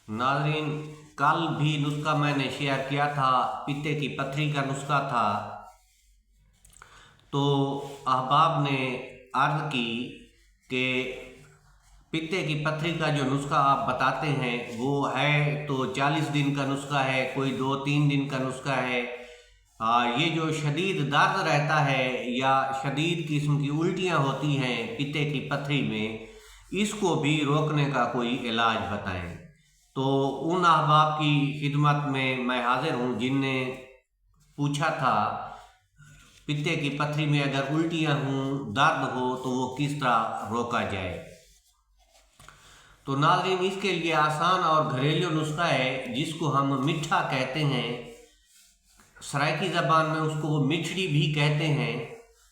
नाज़रीन, कल भी नुस्खा मैंने शेयर किया था, पित्ते की पथरी का नुस्खा था। तो अहबाब ने अर्ज़ की कि पित्ते की पथरी का जो नुस्खा आप बताते हैं वो है तो 40 दिन का नुस्खा है, कोई 2-3 दिन का नुस्खा है। ये जो शदीद दर्द रहता है या शदीद किस्म की उल्टियाँ होती हैं पित्ते की पथरी में, इसको भी रोकने का कोई इलाज बताएं। तो उन अहबाब की खिदमत में मैं हाजिर हूँ जिनने पूछा था पित्ते की पथरी में अगर उल्टियाँ हों, दर्द हो तो वो किस तरह रोका जाए। तो नाज़रीन, इसके लिए आसान और घरेलू नुस्खा है जिसको हम मिठा कहते हैं, सराइकी ज़बान में उसको वो मिठड़ी भी कहते हैं।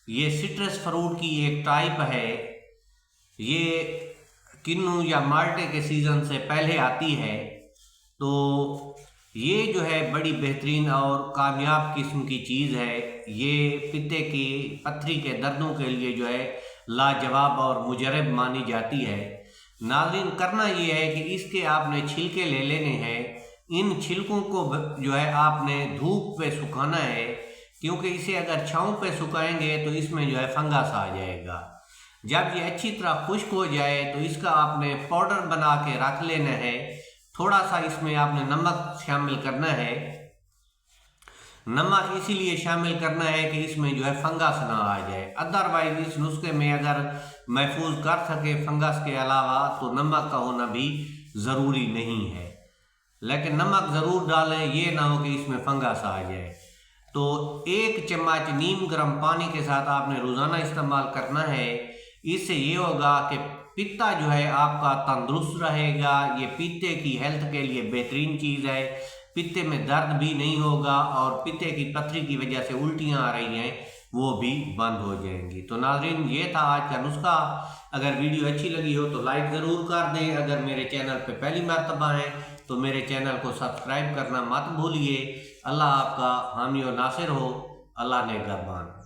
ये सिट्रस फ्रूट की एक टाइप है। ये किन्नू या माल्टे के सीज़न से पहले आती है। तो ये जो है बड़ी बेहतरीन और कामयाब किस्म की चीज़ है। ये पित्ते की पथरी के दर्दों के लिए जो है लाजवाब और मुजरब मानी जाती है। नाज़रीन, करना ये है कि इसके आपने छिलके ले लेने हैं। इन छिलकों को जो है आपने धूप पे सुखाना है, क्योंकि इसे अगर छाँव पे सुखाएंगे तो इसमें जो है फंगस आ जाएगा। जब ये अच्छी तरह खुश्क हो जाए तो इसका आपने पाउडर बना के रख लेना है। थोड़ा सा इसमें आपने नमक शामिल करना है। नमक इसीलिए शामिल करना है कि इसमें जो है फंगस ना आ जाए। अदरवाइज इस नुस्खे में अगर महफूज कर सके फंगस के अलावा तो नमक का होना भी ज़रूरी नहीं है, लेकिन नमक ज़रूर डालें, ये ना हो कि इसमें फंगस आ जाए। तो 1 चम्मच नीम गर्म पानी के साथ आपने रोज़ाना इस्तेमाल करना है। इससे ये होगा कि पित्ता जो है आपका तंदुरुस्त रहेगा। ये पित्ते की हेल्थ के लिए बेहतरीन चीज़ है। पित्ते में दर्द भी नहीं होगा और पित्ते की पथरी की वजह से उल्टियाँ आ रही हैं वो भी बंद हो जाएंगी। तो नाज़रीन, ये था आज का नुस्खा। अगर वीडियो अच्छी लगी हो तो लाइक ज़रूर कर दें। अगर मेरे चैनल पे पहली मर्तबा हैं तो मेरे चैनल को सब्सक्राइब करना मत भूलिए। अल्लाह आपका हामी और नासिर हो। अल्लाह ने निगहबान।